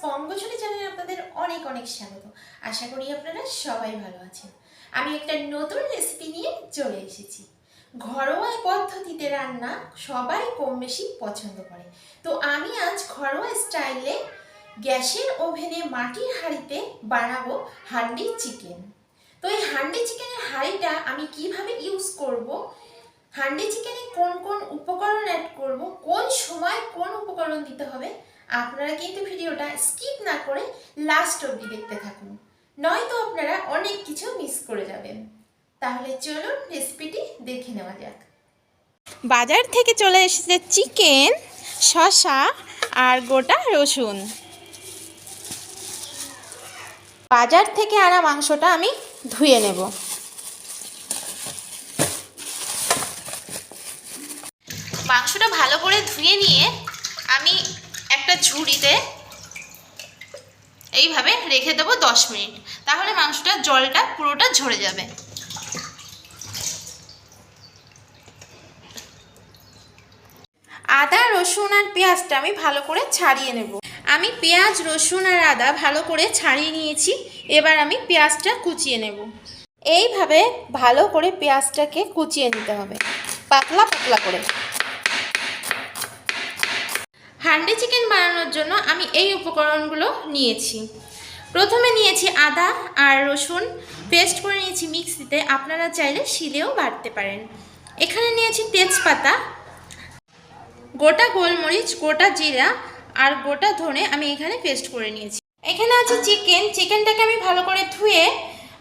বঙ্গজলি চ্যানেলে আপনাদের অনেক অনেক স্বাগত। আশা করি আপনারা সবাই ভালো আছেন। আমি একটা নতুন রেসিপি নিয়ে চলে এসেছি। ঘরোয়া পদ্ধতিতে রান্না সবাই কম বেশি পছন্দ করে। তো আমি আজ ঘরোয়া স্টাইলে গ্যাসের ওভেনে মাটির হাঁড়িতে বানাবো হান্ডি চিকেন। তো এই হান্ডি চিকেনের হাঁড়িটা আমি কিভাবে ইউজ করব, হান্ডি চিকেনে কোন কোন উপকরণ অ্যাড করব, কোন সময় কোন উপকরণ দিতে হবে, আপনারা কিন্তু ভিডিওটা স্কিপ না করে লাস্ট অবধি দেখতে থাকুন, নয়তো আপনারা অনেক কিছু মিস করে যাবেন। তাহলে চলুন রেসিপিটি দেখে নেওয়া যাক। বাজার থেকে চলে এসেছে চিকেন, শসা আর গোটা রসুন। বাজার থেকে আনা মাংসটা আমি ধুয়ে নেব। মাংসটা ভালো করে ধুয়ে নিয়ে আমি একটা ঝুড়িতে এইভাবে রেখে দেবো 10 মিনিট, তাহলে মাংসটা জলটা পুরোটা ঝরে যাবে। আদা, রসুন আর পেঁয়াজটা আমি ভালো করে ছাড়িয়ে নেব। আমি পেঁয়াজ, রসুন আর আদা ভালো করে ছাড়িয়ে নিয়েছি। এবার আমি পেঁয়াজটা কুচিয়ে নেব। এইভাবে ভালো করে পেঁয়াজটাকে কুচিয়ে নিতে হবে, পাতলা পাতলা করে। হান্ডি চিকেন বানানোর জন্য আমি এই উপকরণগুলো নিয়েছি। প্রথমে নিয়েছি আদা আর রসুন পেস্ট করে নিয়েছি মিক্সিতে, আপনারা চাইলে শিলেও বাটতে পারেন। এখানে নিয়েছি তেজপাতা, গোটা গোলমরিচ, গোটা জিরা আর গোটা ধনে আমি এখানে পেস্ট করে নিয়েছি। এখানে আছে চিকেনটাকে আমি ভালো করে ধুয়ে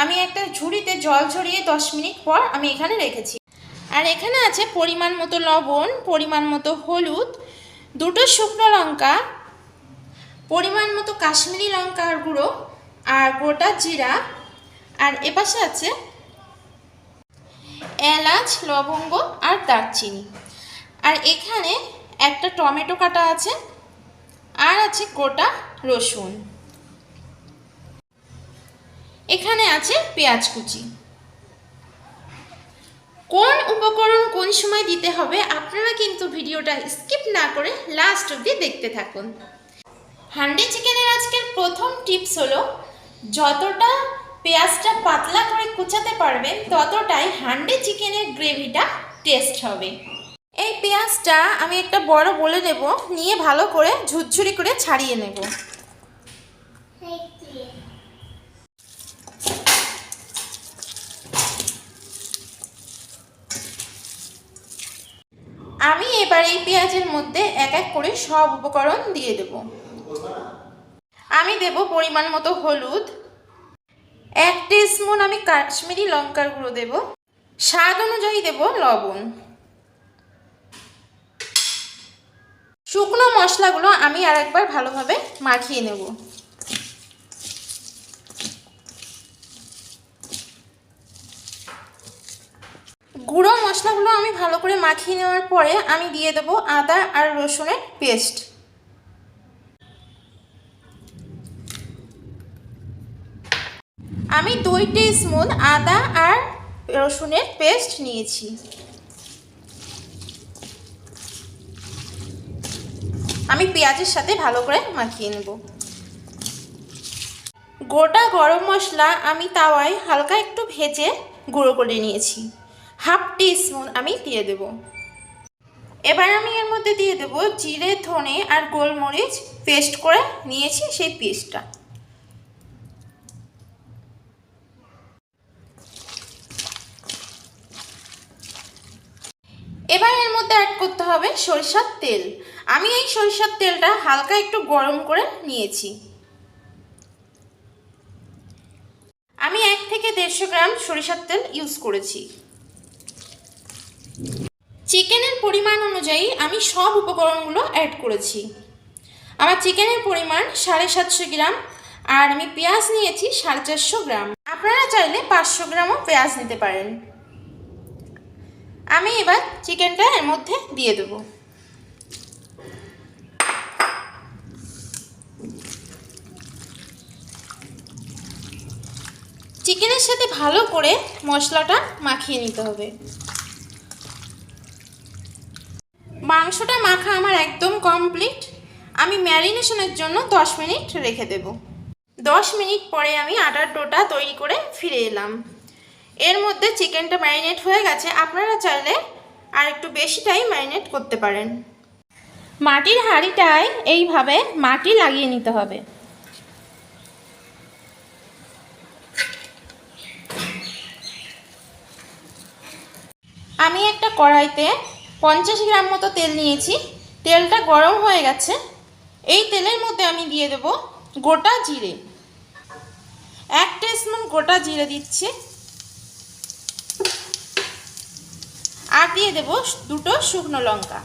আমি একটা ঝুড়িতে জল ঝরিয়ে 10 মিনিট পর আমি এখানে রেখেছি। আর এখানে আছে পরিমাণ মতো লবণ, পরিমাণ মতো হলুদ, 2টো শুকনো লঙ্কা, পরিমাণ মতো কাশ্মীরি লঙ্কার গুঁড়ো আর গোটা জিরা, আর এপাশে আছে এলাচ, লবঙ্গ আর দারচিনি। আর এখানে একটা টমেটো কাটা আছে, আর আছে গোটা রসুন। এখানে আছে পেঁয়াজ কুচি। কোন উপকরণ কোন সময় দিতে হবে আপনারা কিন্তু ভিডিওটা স্কিপ না করে লাস্ট অবধি দেখতে থাকুন। হান্ডি চিকেনের আজকের প্রথম টিপস হলো, যতটা পেঁয়াজটা পাতলা করে কুচাতে পারবেন ততটাই হান্ডি চিকেনের গ্রেভিটা টেস্ট হবে। এই পেঁয়াজটা আমি একটা বড় বলে নেব, নিয়ে ভালো করে ঝুরঝুরি করে ছাড়িয়ে নেব। আমি এবার এই পেঁয়াজের মধ্যে এক এক করে সব উপকরণ দিয়ে দেব। আমি দেব পরিমাণ মতো হলুদ, 1 টিস্পুন আমি কাশ্মীরি লঙ্কার গুঁড়ো দেব, স্বাদ অনুযায়ী দেব লবণ। শুকনো মশলাগুলো আমি আরেকবার ভালোভাবে মাখিয়ে নেব। গুঁড়ো মশলাগুলো আমি ভালো করে মাখিয়ে নেওয়ার পরে আমি দিয়ে দেব আদা আর রসুনের পেস্ট। আমি 2 টিস্পুন আদা আর রসুনের পেস্ট নিয়েছি। আমি পেঁয়াজের সাথে ভালো করে মাখিয়ে নেব। গোটা গরম মশলা আমি তাওয়ায় হালকা একটু ভেজে গুঁড়ো করে নিয়েছি, 1/2 টিস্পুন আমি দিয়ে দেব। এবার আমি এর মধ্যে দিয়ে দেব জিরে, ধনে আর গোলমরিচ পেস্ট করে নিয়েছি, সেই পেস্টটা। এবার এর মধ্যে অ্যাড করতে হবে সরিষার তেল। আমি এই সরিষার তেলটা হালকা একটু গরম করে নিয়েছি। আমি 1 থেকে 150 গ্রাম সরিষার তেল ইউজ করেছি। চিকেনের পরিমাণ অনুযায়ী আমি সব উপকরণগুলো অ্যাড করেছি। আমার চিকেনের পরিমাণ 750 গ্রাম, আর আমি পেঁয়াজ নিয়েছি 450 গ্রাম। আপনারা চাইলে 500 গ্রামও পেঁয়াজ নিতে পারেন। আমি এবার চিকেনটা এর মধ্যে দিয়ে দেব। চিকেনের সাথে ভালো করে মশলাটা মাখিয়ে নিতে হবে। মাংসটা মাখা আমার একদম কমপ্লিট। আমি ম্যারিনেশনের জন্য 10 মিনিট রেখে দেব। 10 মিনিট পরে আমি আটার ডোটা তৈরি করে ফিরে এলাম। এর মধ্যে চিকেনটা ম্যারিনেট হয়ে গেছে। আপনারা চাইলে আর একটু বেশি টাইম ম্যারিনেট করতে পারেন। মাটির হাঁড়িটায় এইভাবে মাটি লাগিয়ে নিতে হবে। আমি একটা কড়াইতে 50 গ্রাম মতো তেল নিয়েছি। তেলটা গরম হয়ে গেছে। এই তেলের মধ্যে আমি দিয়ে দেব গোটা জিরে। 1 টিস্পুন গোটা জিরে দিচ্ছি। আর দিয়ে দেব 2টো শুকনো লঙ্কা।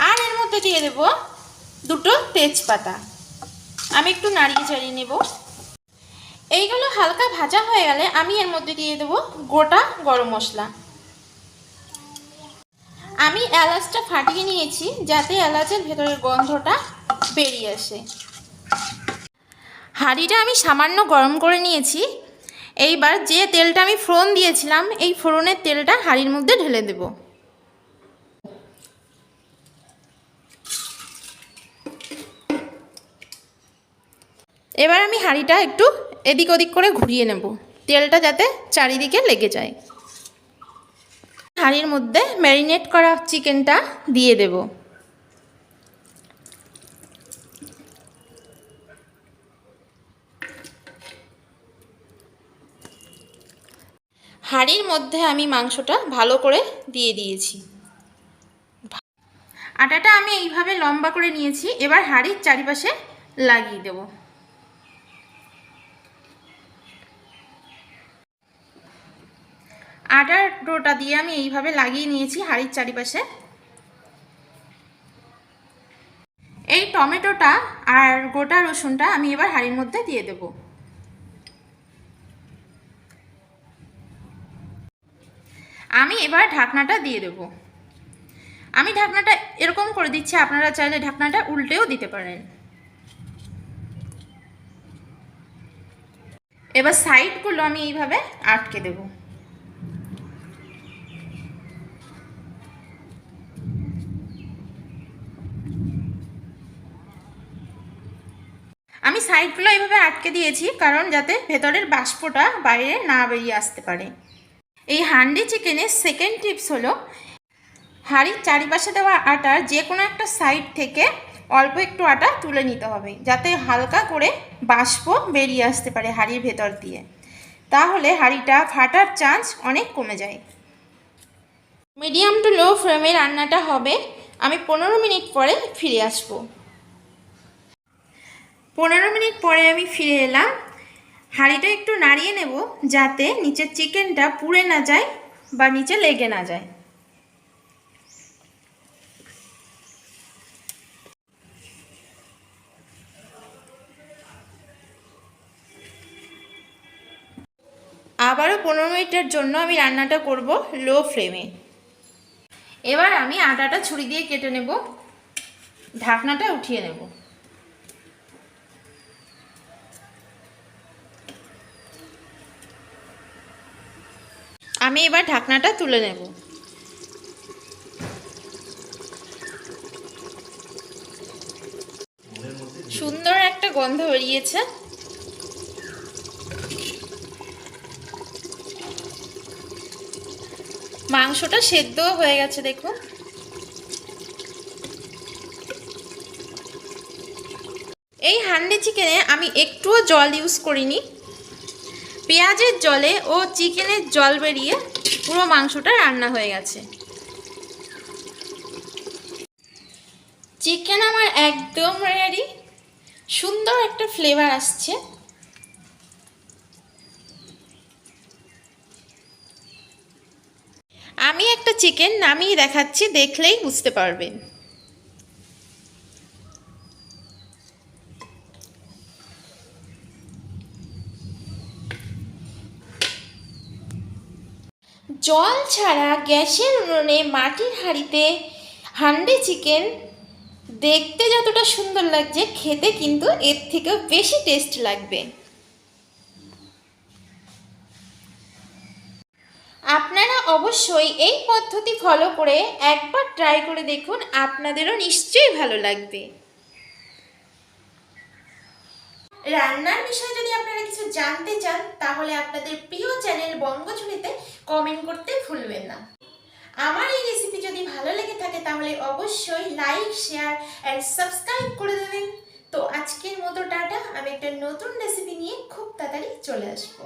আর এর মধ্যে দিয়ে দেব 2টো তেজপাতা। আমি একটু নাড়িয়ে চাড়িয়ে নেব। এইগুলো হালকা ভাজা হয়ে গেলে আমি এর মধ্যে দিয়ে দেব গোটা গরম মশলা। আমি এলাচটা ফাটিয়ে নিয়েছি যাতে এলাচের ভেতরের গন্ধটা বেরিয়ে আসে। হাঁড়িটা আমি সামান্য গরম করে নিয়েছি। এইবার যে তেলটা আমি ফোড়ন দিয়েছিলাম এই ফোড়নের তেলটা হাঁড়ির মধ্যে ঢেলে দেব। এবার আমি হাঁড়িটা একটু এদিক ওদিক করে ঘুরিয়ে নেব, তেলটা যাতে চারিদিকে লেগে যায়। হাঁড়ির মধ্যে ম্যারিনেট করা চিকেনটা দিয়ে দেব। হাঁড়ির মধ্যে আমি মাংসটা ভালো করে দিয়ে দিয়েছি। আটাটা আমি এইভাবে লম্বা করে নিয়েছি। এবার হাঁড়ির চারিপাশে লাগিয়ে দেব। আটার ডোটা দিয়ে আমি এইভাবে লাগিয়ে নিয়েছি হাঁড়ির চারিপাশে। এই টমেটোটা আর গোটা রসুনটা আমি এবার হাঁড়ির মধ্যে দিয়ে দেব। আমি এবার ঢাকনাটা দিয়ে দেব। আমি ঢাকনাটা এরকম করে দিচ্ছি, আপনারা চাইলে ঢাকনাটা উল্টেও দিতে পারেন। এবার সাইডগুলো আমি এইভাবে আটকে দেব। আমি সাইডগুলো এইভাবে আটকে দিয়েছি কারণ যাতে ভেতরের বাষ্পটা বাইরে না বেরিয়ে আসতে পারে। এই হান্ডি চিকেনের সেকেন্ড টিপস হলো হাঁড়ির চারিপাশে দেওয়া আটার যে কোনো একটা সাইড থেকে অল্প একটু আটা তুলে নিতে হবে যাতে হালকা করে বাষ্প বেরিয়ে আসতে পারে হাঁড়ির ভেতর দিয়ে। তাহলে হাঁড়িটা ফাটার চান্স অনেক কমে যায়। মিডিয়াম টু লো ফ্লেমে রান্নাটা হবে। আমি 15 মিনিট পরে ফিরে আসবো। 15 মিনিট পরে আমি ফিরে এলাম। হাঁড়িটা একটু নাড়িয়ে নেব যাতে নিচের চিকেনটা পুড়ে না যায় বা নিচে লেগে না যায়। আবারও 15 মিনিটের জন্য আমি রান্নাটা করব লো ফ্লেমে। এবার আমি আটাটা ছুরি দিয়ে কেটে নেব, ঢাকনাটা উঠিয়ে নেব। আমি এবার ঢাকনাটা তুলে নেব। সুন্দর একটা গন্ধ বেরিয়েছে। মাংসটা সেদ্ধও হয়ে গেছে দেখুন। এই হান্ডি চিকেনে আমি একটুও জল ইউজ করিনি। পেঁয়াজের জলে ও চিকেনের জল বেরিয়ে পুরো মাংসটা রান্না হয়ে গেছে। চিকেন আমার একদম রেডি। সুন্দর একটা ফ্লেভার আসছে। আমি একটা চিকেন নামিয়ে দেখাচ্ছি, দেখলেই বুঝতে পারবেন। জল ছাড়া গ্যাসের উনুনে মাটির হাঁড়িতে হান্ডি চিকেন দেখতে যতটা সুন্দর লাগছে খেতে কিন্তু এর থেকেও বেশি টেস্ট লাগবে। আপনারা অবশ্যই এই পদ্ধতি ফলো করে একবার ট্রাই করে দেখুন, আপনাদেরও নিশ্চয়ই ভালো লাগবে। রান্নার বিষয়ে যদি আপনারা কিছু জানতে চান তাহলে আপনাদের প্রিয় চ্যানেল বঙ্গঝুলিতে কমেন্ট করতে ভুলবেন না। আমার এই রেসিপি যদি ভালো লেগে থাকে তাহলে অবশ্যই লাইক, শেয়ার অ্যান্ড সাবস্ক্রাইব করে দেবেন। তো আজকের মতো টাটা, আমি একটা নতুন রেসিপি নিয়ে খুব তাড়াতাড়ি চলে আসবো।